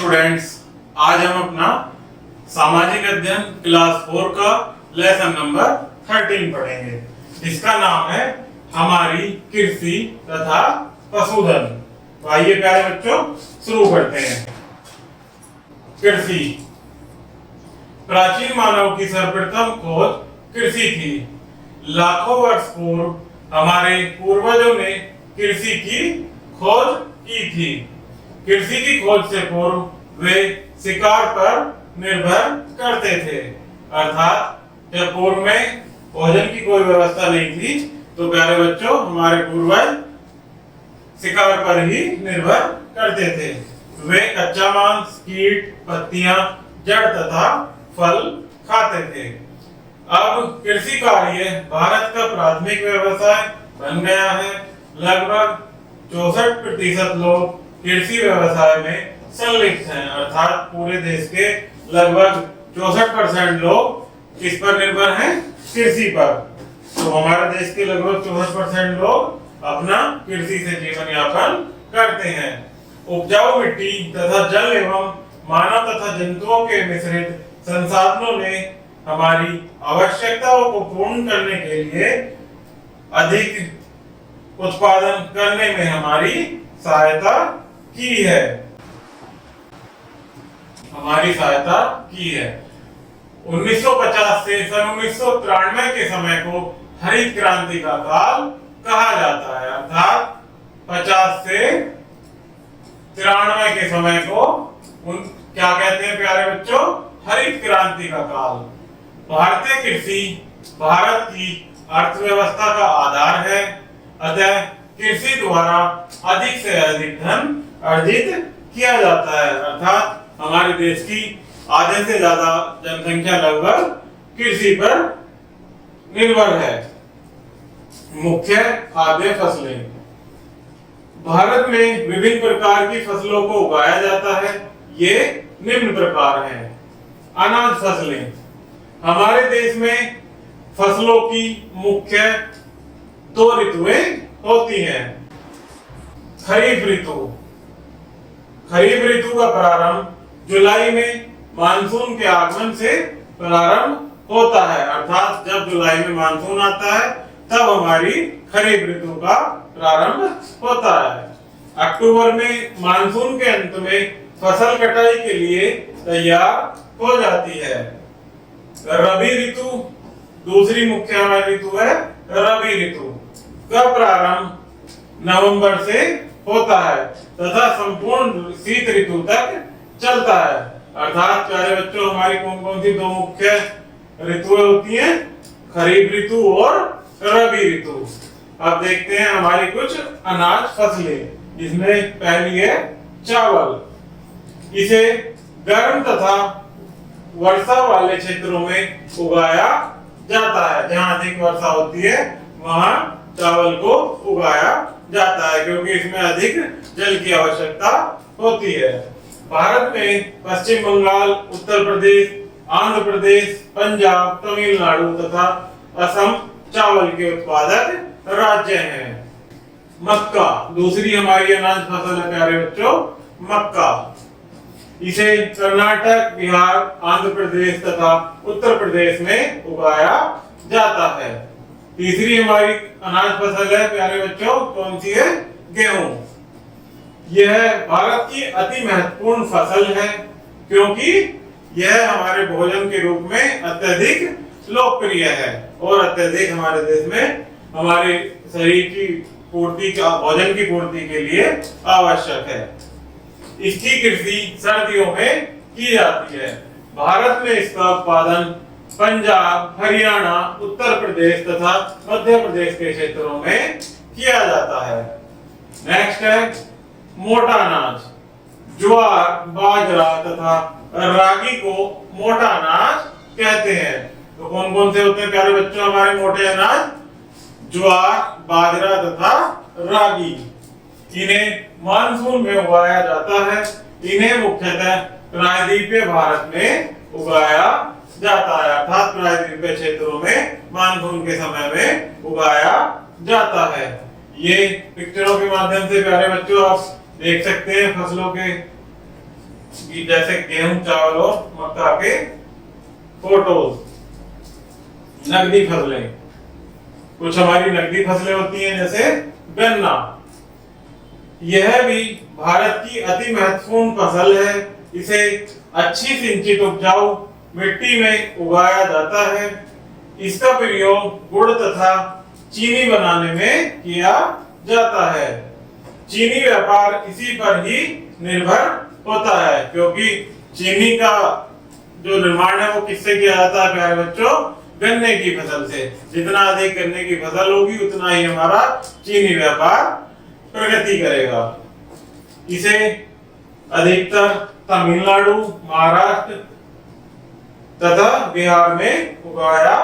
Students, आज हम अपना सामाजिक अध्ययन क्लास 4 का लेसन नंबर 13 पढ़ेंगे। इसका नाम है हमारी कृषि तथा पशुधन। तो आइए प्यारे बच्चों शुरू करते हैं। कृषि। प्राचीन मानव की सर्वप्रथम खोज कृषि थी। लाखों वर्ष पूर्व हमारे पूर्वजों ने कृषि की खोज की थी। कृषि की खोज से पूर्व वे शिकार पर निर्भर करते थे, अर्थात जब पूर्व में भोजन की कोई व्यवस्था नहीं थी तो प्यारे बच्चों हमारे पूर्वज शिकार पर ही निर्भर करते थे। वे कच्चा मांस, कीट, पत्तियां, जड़ तथा फल खाते थे। अब कृषि कार्य भारत का प्राथमिक व्यवसाय बन गया है। लगभग 64% लोग कृषि व्यवसाय में संलिप्त हैं, अर्थात पूरे देश के लगभग 64% लोग किस पर निर्भर हैं? कृषि पर। तो हमारे देश के लगभग 64% लोग अपना कृषि से जीवन यापन करते हैं। उपजाऊ मिट्टी तथा जल एवं मानव तथा जंतुओं के मिश्रित संसाधनों ने हमारी आवश्यकताओं को पूर्ण करने के लिए अधिक उत्पादन करने में हमारी सहायता की है। 1950 से सन 1993 के समय को हरित क्रांति का काल कहा जाता है, अर्थात 50 से 93 के समय को क्या कहते हैं प्यारे बच्चों? हरित क्रांति का काल। भारतीय कृषि भारत की अर्थव्यवस्था का आधार है, अतः कृषि द्वारा अधिक से अधिक धन अर्जित किया जाता है, अर्थात हमारे देश की आधे से ज्यादा जनसंख्या लगभग कृषि पर निर्भर है। मुख्य खाद्य फसलें। भारत में विभिन्न प्रकार की फसलों को उगाया जाता है। ये निम्न प्रकार हैं। अनाज फसलें। हमारे देश में फसलों की मुख्य 2 ऋतुएं होती हैं। खरीफ ऋतु। खरीफ ऋतु का प्रारंभ जुलाई में मानसून के आगमन से प्रारंभ होता है, अर्थात जब जुलाई में मानसून आता है तब हमारी खरीफ ऋतु का प्रारंभ होता है। अक्टूबर में मानसून के अंत में फसल कटाई के लिए तैयार हो जाती है। रबी ऋतु दूसरी मुख्य हमारी ऋतु है। रबी ऋतु का प्रारंभ नवंबर से होता है तथा संपूर्ण शीत ऋतु तक चलता है, अर्थात प्यारे बच्चों हमारी कौन कौन सी 2 मुख्य ऋतुएं होती हैं? खरीफ ऋतु और रबी ऋतु। अब देखते हैं हमारी कुछ अनाज फसलें। इसमें पहली है चावल। इसे गर्म तथा वर्षा वाले क्षेत्रों में उगाया जाता है। जहां अधिक वर्षा होती है वहां चावल को उगाया जाता है, क्योंकि इसमें अधिक जल की आवश्यकता होती है। भारत में पश्चिम बंगाल, उत्तर प्रदेश, आंध्र प्रदेश, पंजाब, तमिलनाडु तथा असम चावल के उत्पादक राज्य हैं। मक्का दूसरी हमारी अनाज फसल है प्यारे बच्चों, मक्का। इसे कर्नाटक, बिहार, आंध्र प्रदेश तथा उत्तर प्रदेश में उगाया जाता है। तीसरी हमारी अनाज फसल है प्यारे बच्चों, कौन सी है? गेहूं। यह भारत की अति महत्वपूर्ण फसल है, क्योंकि यह हमारे भोजन के रूप में अत्यधिक लोकप्रिय है और अत्यधिक हमारे देश में हमारे शरीर की पूर्ति का भोजन की पूर्ति के लिए आवश्यक है। इसकी कृषि सर्दियों में की जाती है। भारत में इसका उत्पादन पंजाब, हरियाणा, उत्तर प्रदेश तथा मध्य प्रदेश के क्षेत्रों में किया जाता है। नेक्स्ट है मोटा अनाज। ज्वार, बाजरा तथा रागी को मोटा अनाज कहते हैं। तो कौन कौन से होते हैं प्यारे बच्चों हमारे मोटे अनाज? ज्वार, बाजरा तथा रागी। इन्हें मानसून में उगाया जाता है। इन्हें मुख्यतः प्रायद्वीपीय भारत में उगाया जाता है, अर्थात प्रायद्वीपीय क्षेत्रों में मानसून के समय में उगाया जाता है। ये पिक्चरों के माध्यम से प्यारे बच्चों आप देख सकते हैं फसलों के जैसे गेहूं, चावल और मक्का के फोटोज। नकदी फसलें, कुछ हमारी नकदी फसलें होती हैं जैसे गन्ना। यह भी भारत की अति महत्वपूर्ण फसल है। इसे अच्छी सिंचित उपजाऊ मिट्टी में उगाया जाता है। इसका प्रयोग गुड़ तथा चीनी बनाने में किया जाता है। चीनी व्यापार इसी पर ही निर्भर होता है, क्योंकि चीनी का जो निर्माण है वो किससे किया जाता है प्यारे बच्चों? गन्ने की फसल से। जितना अधिक गन्ने की फसल होगी उतना ही हमारा चीनी व्यापार प्रगति करेगा। इसे अधिकतर तमिलनाडु, महाराष्ट्र तथा बिहार में उगाया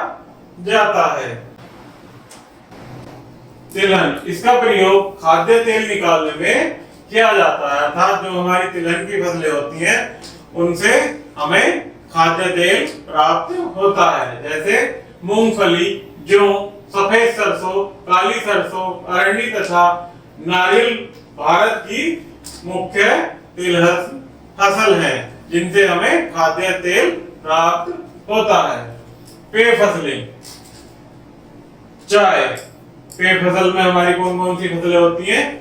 जाता है। तिलहन, इसका प्रयोग खाद्य तेल निकालने में किया जाता है, अर्थात जो हमारी तिलहन की फसलें होती हैं उनसे हमें खाद्य तेल प्राप्त होता है, जैसे मूंगफली, जौ, सफेद सरसों, काली सरसों, अरंडी तथा नारियल भारत की मुख्य तिलहन फसल है, जिनसे हमें खाद्य तेल प्राप्त होता है। पेय फसलें, चाय। पेय फसल में हमारी कौन कौन सी फसलें होती हैं?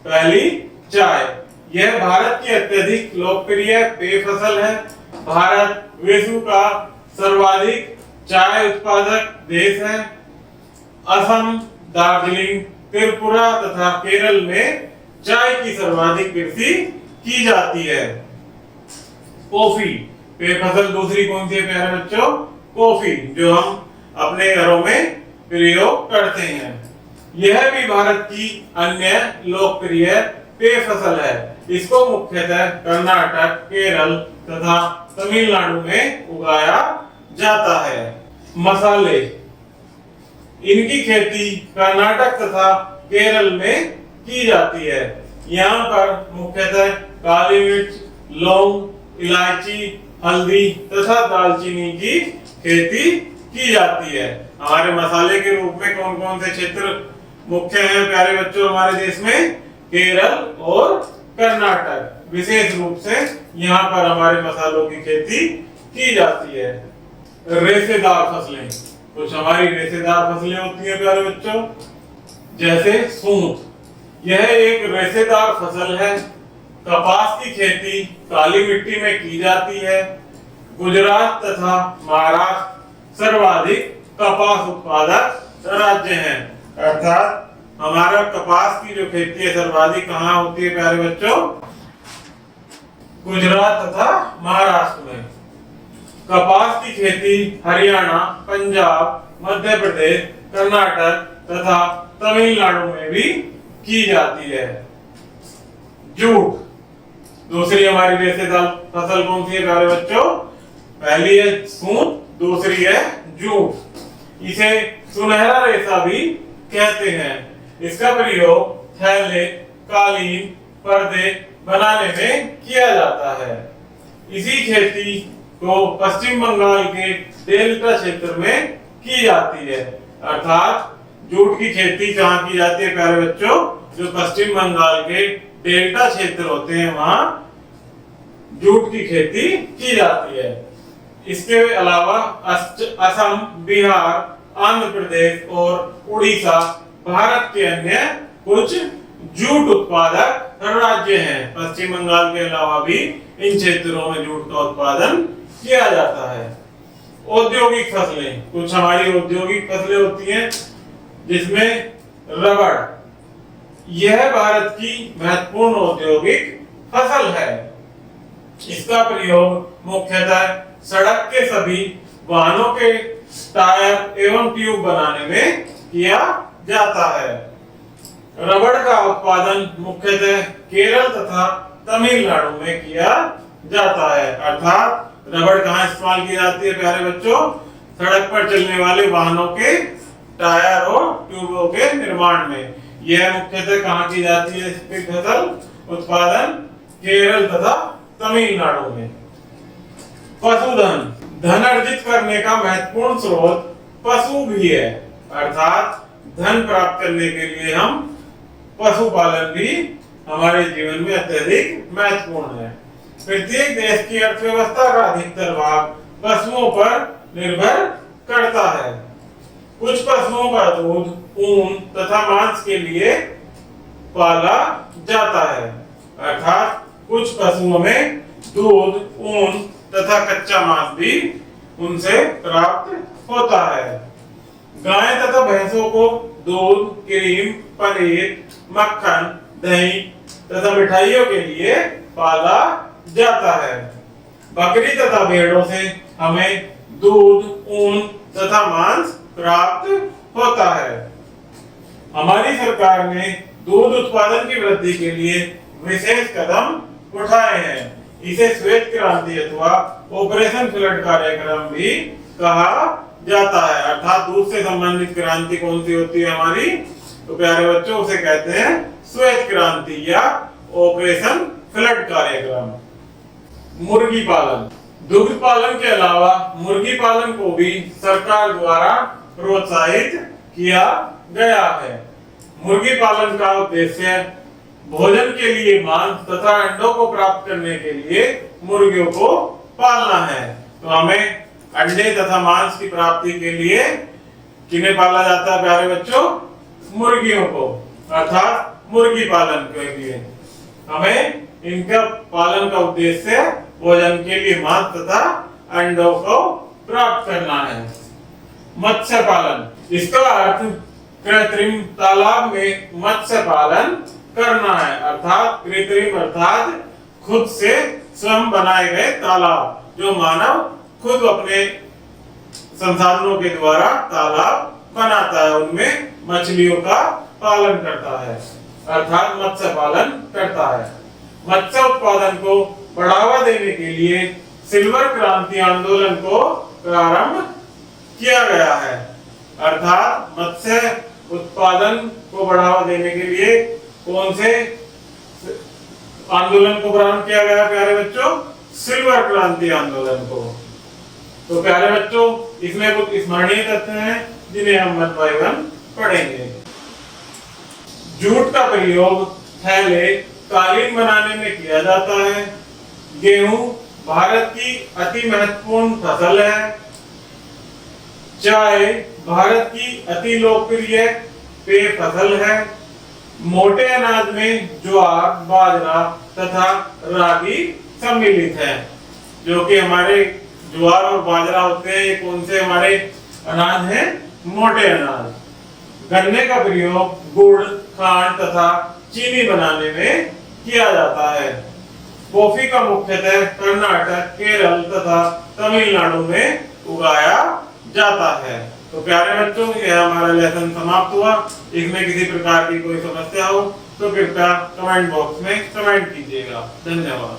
पहली चाय। यह भारत की अत्यधिक लोकप्रिय पेय फसल है। भारत विश्व का सर्वाधिक चाय उत्पादक देश है। असम, दार्जिलिंग, त्रिपुरा तथा केरल में चाय की सर्वाधिक कृषि की जाती है। कॉफी, पेय फसल दूसरी कौन सी है प्यारे बच्चों? कॉफी, जो हम अपने घरों में प्रयोग करते हैं। यह भी भारत की अन्य लोकप्रिय पेय फसल है। इसको मुख्यतः कर्नाटक, केरल तथा तमिलनाडु में उगाया जाता है। मसाले, इनकी खेती कर्नाटक तथा केरल में की जाती है। यहाँ पर मुख्यतः काली मिर्च, लौंग, इलायची, हल्दी तथा दालचीनी की खेती की जाती है। हमारे मसाले के रूप में कौन कौन से क्षेत्र मुख्य हैं प्यारे बच्चों हमारे देश में? केरल और कर्नाटक। विशेष रूप से यहाँ पर हमारे मसालों की खेती की जाती है। रेशेदार फसलें, कुछ हमारी रेशेदार फसलें होती हैं प्यारे बच्चों, जैसे सूंठ। यह एक रेशेदार फसल है। कपास की खेती काली मिट्टी में की जाती है। गुजरात तथा महाराष्ट्र सर्वाधिक कपास उत्पादक राज्य हैं, अर्थात हमारा कपास की जो खेती है सर्वाधिक कहाँ होती है प्यारे बच्चों? गुजरात तथा महाराष्ट्र में। कपास की खेती हरियाणा, पंजाब, मध्य प्रदेश, कर्नाटक तथा तमिलनाडु में भी की जाती है। जूट, दूसरी हमारी रेशेदार फसल कौन सी है प्यारे बच्चों? पहली है सूत, दूसरी है जूट। इसे सुनहरा रेशा भी कहते हैं। इसका प्रयोग थैले, कालीन, पर्दे बनाने में किया जाता है। इसी खेती को पश्चिम बंगाल के डेल्टा क्षेत्र में की जाती है, अर्थात जूट की खेती कहाँ की जाती है प्यारे बच्चों? जो पश्चिम बंगाल के डेल्टा क्षेत्र होते हैं वहां जूट की खेती की जाती है। इसके अलावा असम, बिहार, आंध्र प्रदेश और उड़ीसा भारत के अन्य कुछ जूट उत्पादक राज्य हैं। पश्चिम बंगाल के अलावा भी इन क्षेत्रों में जूट का उत्पादन किया जाता है। औद्योगिक फसलें, कुछ हमारी औद्योगिक फसलें होती हैं जिसमें रबड़, यह भारत की महत्वपूर्ण औद्योगिक फसल है। इसका प्रयोग मुख्यतः सड़क के सभी वाहनों के टायर एवं ट्यूब बनाने में किया जाता है। रबड़ का उत्पादन मुख्यतः केरल तथा तमिलनाडु में किया जाता है, अर्थात रबड़ कहाँ इस्तेमाल की जाती है प्यारे बच्चों? सड़क पर चलने वाले वाहनों के टायर और ट्यूबों के निर्माण में। यह मुख्यतः कहाँ की जाती है इसकी फसल उत्पादन? केरल तथा तमिलनाडु में। पशुधन, धन अर्जित करने का महत्वपूर्ण स्रोत पशु भी है, अर्थात धन प्राप्त करने के लिए हम पशुपालन भी हमारे जीवन में अत्यधिक महत्वपूर्ण है। प्रत्येक देश की अर्थव्यवस्था का अधिकतर भाग पशुओं पर निर्भर करता है। कुछ पशुओं का दूध, ऊन तथा मांस के लिए पाला जाता है, अर्थात कुछ पशुओं में दूध, ऊन तथा कच्चा मांस भी उनसे प्राप्त होता है। गाय तथा भैंसों को दूध, क्रीम, पनीर, मक्खन, दही तथा मिठाइयों के लिए पाला जाता है। बकरी तथा भेड़ों से हमें दूध, ऊन तथा मांस प्राप्त होता है। हमारी सरकार ने दूध उत्पादन की वृद्धि के लिए विशेष कदम उठाए हैं। इसे श्वेत क्रांति अथवा ऑपरेशन फ्लड कार्यक्रम भी कहा जाता है, अर्थात दूध से संबंधित क्रांति कौन सी होती है हमारी, तो प्यारे बच्चों उसे कहते हैं श्वेत क्रांति या ऑपरेशन फ्लड कार्यक्रम। मुर्गी पालन, दुग्ध पालन के अलावा मुर्गी पालन को भी सरकार द्वारा प्रोत्साहित किया गया है। मुर्गी पालन का उद्देश्य भोजन के लिए मांस तथा अंडों को प्राप्त करने के लिए मुर्गियों को पालना है। तो हमें अंडे तथा मांस की प्राप्ति के लिए किन्हें पाला जाता है प्यारे बच्चों, मुर्गियों को, अर्थात मुर्गी पालन के लिए हमें इनका पालन का उद्देश्य भोजन के लिए मांस तथा अंडों को प्राप्त करना है। मत्स्य पालन, इसका अर्थ कृत्रिम तालाब में मत्स्य पालन करना है, अर्थात कृत्रिम अर्थात खुद से स्वयं बनाए गए तालाब जो मानव खुद अपने संसाधनों के द्वारा तालाब बनाता है, उनमें मछलियों का पालन करता है, अर्थात मत्स्य पालन करता है। मत्स्य उत्पादन को बढ़ावा देने के लिए सिल्वर क्रांति आंदोलन को प्रारंभ किया गया है, अर्थात मत्स्य उत्पादन को बढ़ावा देने के लिए कौन से आंदोलन को प्रारंभ किया गया प्यारे बच्चों, सिल्वर क्रांति आंदोलन को। तो प्यारे बच्चों इसमें कुछ स्मरणीय तथ्य हैं जिन्हें हम वन बाय वन पढ़ेंगे। जूट का प्रयोग थैले, कालीन बनाने में किया जाता है। गेहूं भारत की अति महत्वपूर्ण फसल है। चाय भारत की अति लोकप्रिय पेय फसल है। मोटे अनाज में ज्वार, बाजरा तथा रागी सम्मिलित है। जो कि हमारे ज्वार और बाजरा होते हैं, ये कौन से हमारे अनाज हैं, मोटे अनाज। गन्ने का प्रयोग गुड़, खांड तथा चीनी बनाने में किया जाता है। कॉफी का मुख्यतः कर्नाटक, केरल तथा तमिलनाडु में उगाया जाता है। तो प्यारे बच्चों यह हमारा लेसन समाप्त हुआ। इसमें किसी प्रकार की कोई समस्या हो तो कृपया कमेंट बॉक्स में कमेंट कीजिएगा। धन्यवाद।